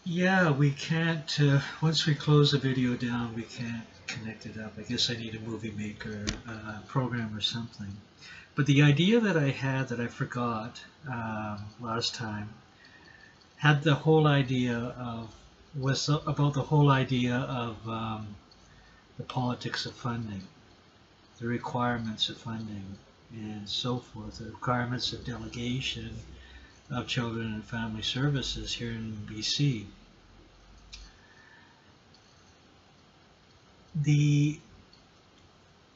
Yeah, we can't, once we close the video down, we can't connect it up. I guess I need a movie maker program or something. But the idea that I had that I forgot last time had the whole idea of, was about the whole idea of the politics of funding, the requirements of funding, and so forth, the requirements of delegation of children and family services here in BC. The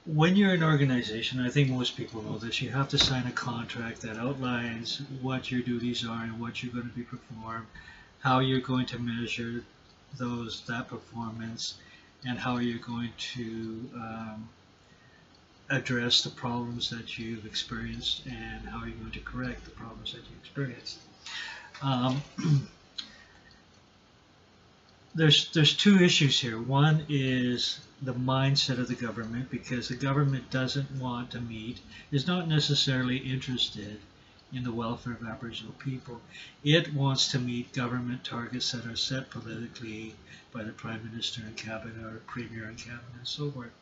When you're an organization, I think most people know this, you have to sign a contract that outlines what your duties are and what you're going to be performed, how you're going to measure that performance, and how you're going to address the problems that you've experienced and how you're going to correct the problems that you experienced. Um, there's two issues here. One is the mindset of the government, because the government doesn't want to meet, is not necessarily interested in the welfare of Aboriginal people. It wants to meet government targets that are set politically by the Prime Minister and Cabinet, or Premier and Cabinet, and so forth.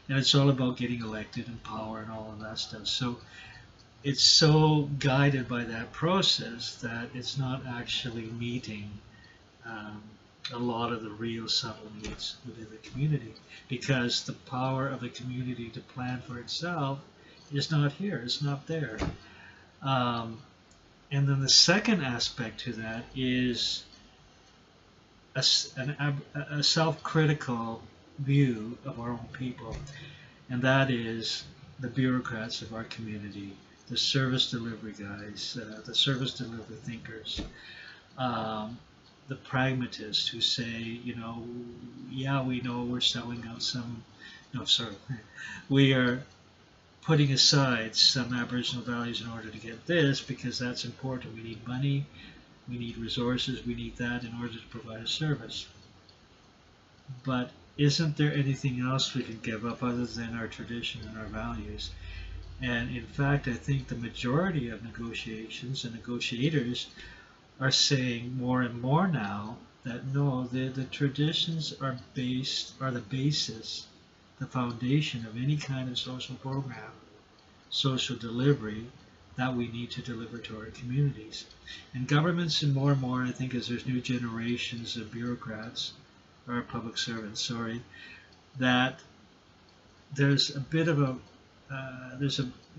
And it's all about getting elected and power and all of that stuff. So it's so guided by that process that it's not actually meeting um, a lot of the real subtle needs within the community, because the power of the community to plan for itself is not here, it's not there. Um, and then the second aspect to that is a self-critical view of our own people, and that is the bureaucrats of our community, the service delivery guys, the service delivery thinkers, the pragmatists who say, yeah, we know we're selling out some, no, sorry, we are putting aside some Aboriginal values in order to get this because that's important. We need money, we need resources, we need that in order to provide a service. But isn't there anything else we can give up other than our tradition and our values? And in fact, I think the majority of negotiations and negotiators are saying more and more now that no, the traditions are the basis, the foundation of any kind of social program, social delivery that we need to deliver to our communities. And governments, and more, I think, as there's new generations of bureaucrats, or public servants, sorry, that there's a bit of a,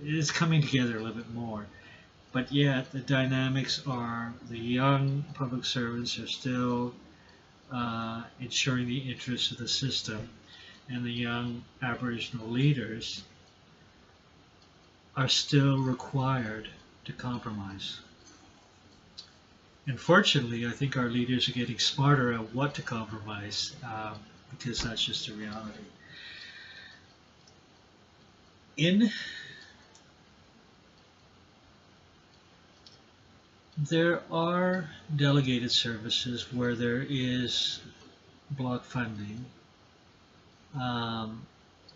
it's coming together a little bit more. But yet the dynamics are the young public servants are still ensuring the interests of the system, and the young Aboriginal leaders are still required to compromise. Unfortunately, I think our leaders are getting smarter at what to compromise, because that's just the reality. There are delegated services where there is block funding, and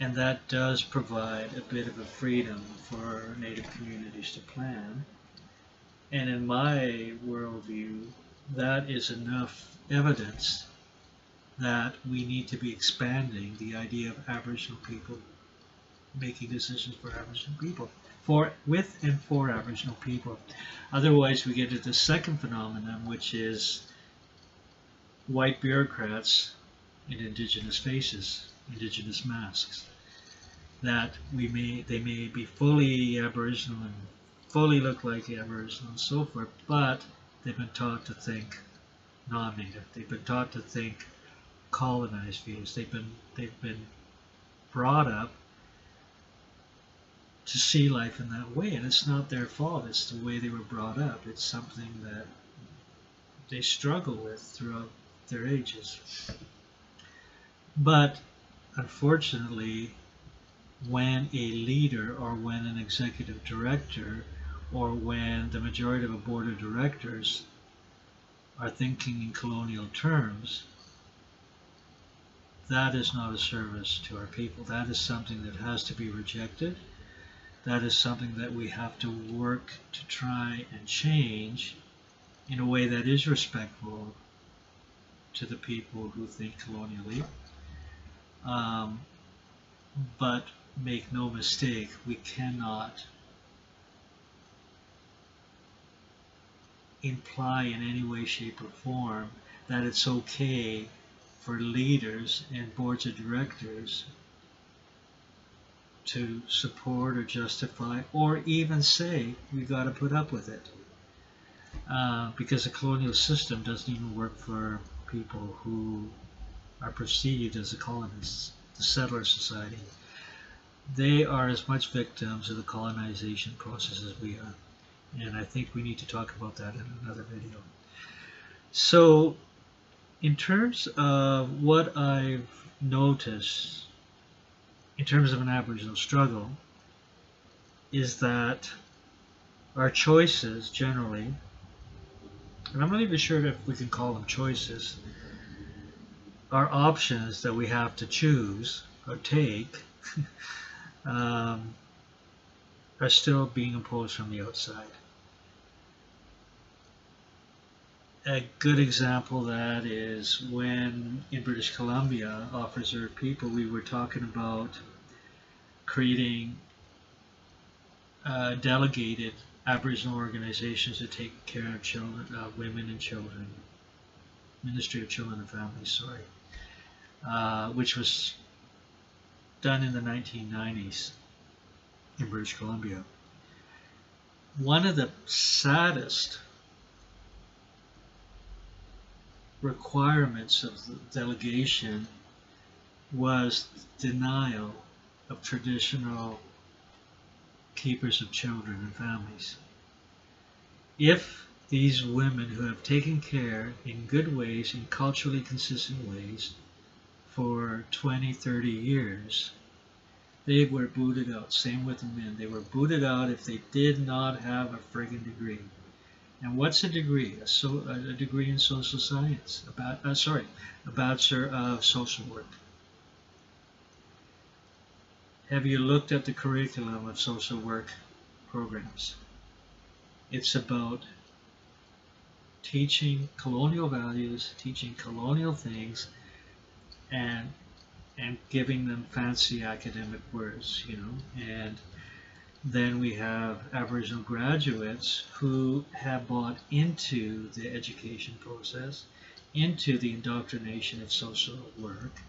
that does provide a bit of a freedom for Native communities to plan. And in my worldview, that is enough evidence that we need to be expanding the idea of Aboriginal people making decisions for Aboriginal people, with and for Aboriginal people. Otherwise, we get to the second phenomenon, which is white bureaucrats in Indigenous faces, Indigenous masks. That they may be fully Aboriginal and fully look like Aboriginal and so forth, but they've been taught to think non-native. They've been taught to think colonized views. They've been brought up to see life in that way, and it's not their fault. It's the way they were brought up. It's something that they struggle with throughout their ages. But unfortunately, when a leader, or when an executive director, or when the majority of a board of directors are thinking in colonial terms, that is not a service to our people. That is something that has to be rejected. That is something that we have to work to try and change in a way that is respectful to the people who think colonially. But make no mistake, we cannot imply in any way, shape, or form that it's okay for leaders and boards of directors to support or justify or even say we got to put up with it. Because the colonial system doesn't even work for people who are perceived as the colonists, the settler society. They are as much victims of the colonization process as we are. And I think we need to talk about that in another video. So, in terms of what I've noticed in terms of an Aboriginal struggle, is that our choices generally, and I'm not even sure if we can call them choices, our options that we have to choose or take are still being imposed from the outside. A good example of that is when in British Columbia, off reserve people, we were talking about creating delegated Aboriginal organizations to take care of children, women and children, Ministry of Children and Families, sorry, which was done in the 1990s in British Columbia. One of the saddest requirements of the delegation was denial of traditional keepers of children and families. If these women who have taken care in good ways, in culturally consistent ways, for 20, 30 years, they were booted out. Same with the men. They were booted out if they did not have a friggin' degree. And what's a degree? A degree in social science. A Bachelor of Social Work. Have you looked at the curriculum of social work programs? It's about teaching colonial values, teaching colonial things, and giving them fancy academic words, you know. And then we have Aboriginal graduates who have bought into the education process, into the indoctrination of social work,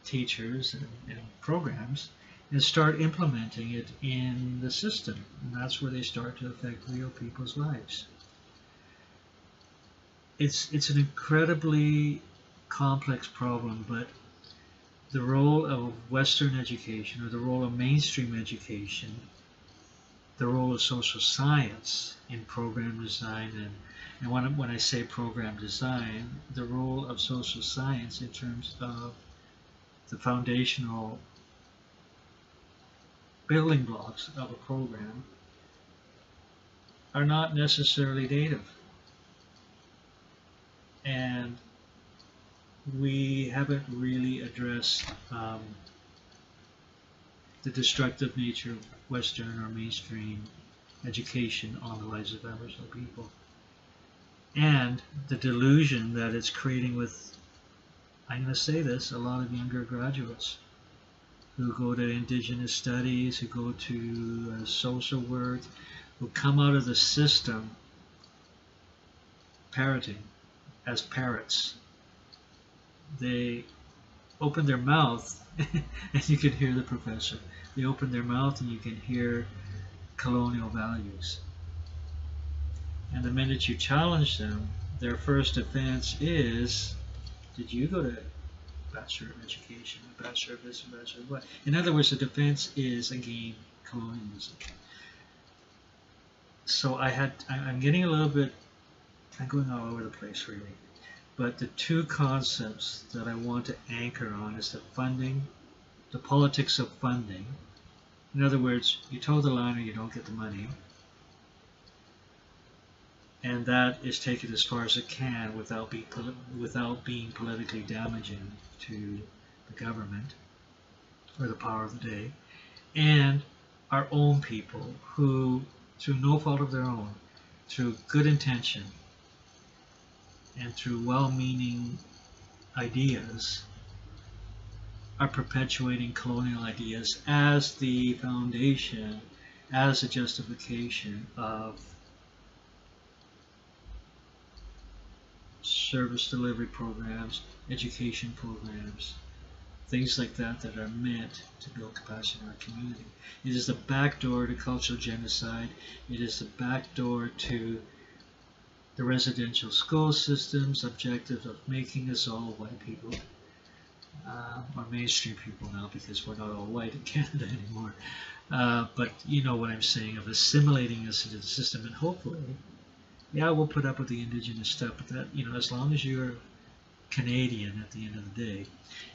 teachers and programs, and start implementing it in the system. And that's where they start to affect real people's lives. It's an incredibly complex problem, but the role of Western education, or the role of mainstream education, the role of social science in program design, and when I say program design, the role of social science in terms of the foundational building blocks of a program are not necessarily native. And we haven't really addressed the destructive nature of Western or mainstream education on the lives of Aboriginal people, and the delusion that it's creating with, I'm going to say this, a lot of younger graduates who go to Indigenous studies, who go to social work, who come out of the system parroting as parrots. They open their mouth and you can hear the professor. They open their mouth and you can hear colonial values. And the minute you challenge them, their first defense is, did you go to Bachelor of Education, a Bachelor of this, a Bachelor of what? In other words, the defense is, again, colonialism. So I'm getting a little bit, I'm going all over the place really. But the two concepts that I want to anchor on is the funding, the politics of funding. In other words, you toe the line or you don't get the money. And that is taken as far as it can without being politically damaging to the government or the power of the day. And our own people who, through no fault of their own, through good intention, and through well-meaning ideas are perpetuating colonial ideas as the foundation, as a justification of service delivery programs, education programs, things like that that are meant to build capacity in our community. It is the back door to cultural genocide. It is the back door to the residential school system's objective of making us all white people, or mainstream people now, because we're not all white in Canada anymore. But you know what I'm saying, of assimilating us into the system, and hopefully, yeah, we'll put up with the Indigenous stuff, but that, you know, as long as you're Canadian at the end of the day.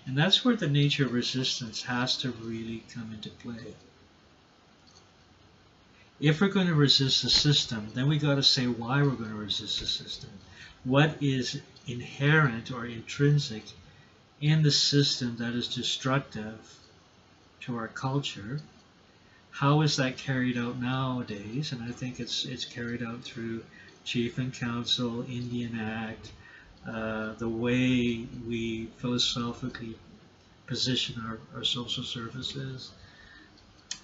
And that's where the nature of resistance has to really come into play. If we're going to resist the system, then we got to say why we're going to resist the system. What is inherent or intrinsic in the system that is destructive to our culture? How is that carried out nowadays? And I think it's carried out through Chief and Council, Indian Act, the way we philosophically position our social services,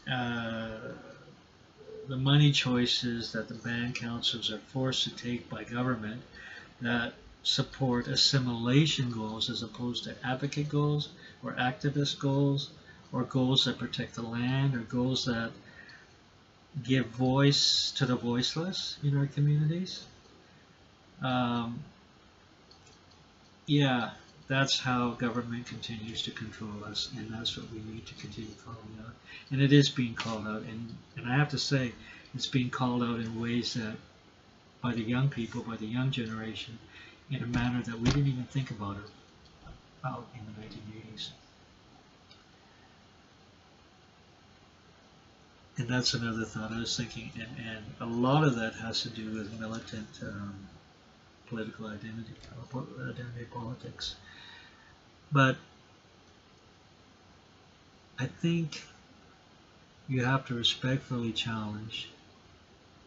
the money choices that the band councils are forced to take by government that support assimilation goals as opposed to advocate goals or activist goals or goals that protect the land or goals that give voice to the voiceless in our communities. Yeah, that's how government continues to control us, and that's what we need to continue calling out. And it is being called out, and I have to say, it's being called out in ways that, by the young people, by the young generation, in a manner that we didn't even think about it out in the 1980s. And that's another thought I was thinking, and a lot of that has to do with militant political identity politics. But I think you have to respectfully challenge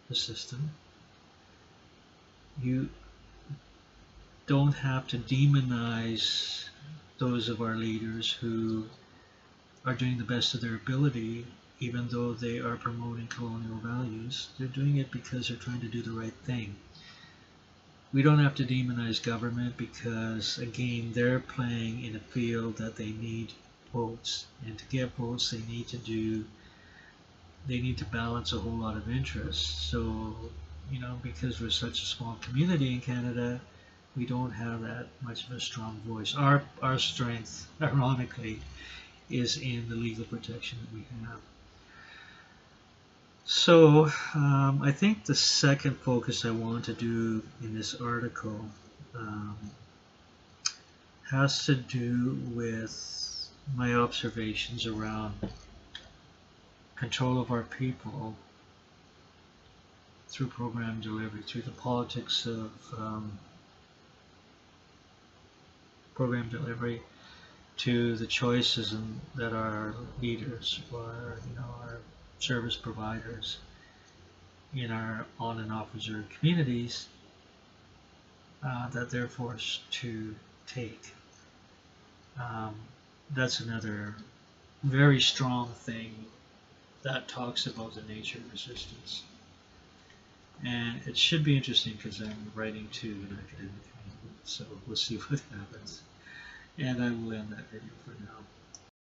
the system. You don't have to demonize those of our leaders who are doing the best of their ability, even though they are promoting colonial values. They're doing it because they're trying to do the right thing. We don't have to demonize government because, again, they're playing in a field that they need votes, and to get votes they need to balance a whole lot of interests. So, you know, because we're such a small community in Canada, we don't have that much of a strong voice. Our strength, ironically, is in the legal protection that we have. So I think the second focus I want to do in this article has to do with my observations around control of our people through program delivery, through the politics of program delivery, to the choices that our leaders or, you know, our service providers in our on and off reserve communities that they're forced to take. That's another very strong thing that talks about the nature of resistance. And it should be interesting because I'm writing to an academic community, so we'll see what happens. And I will end that video for now.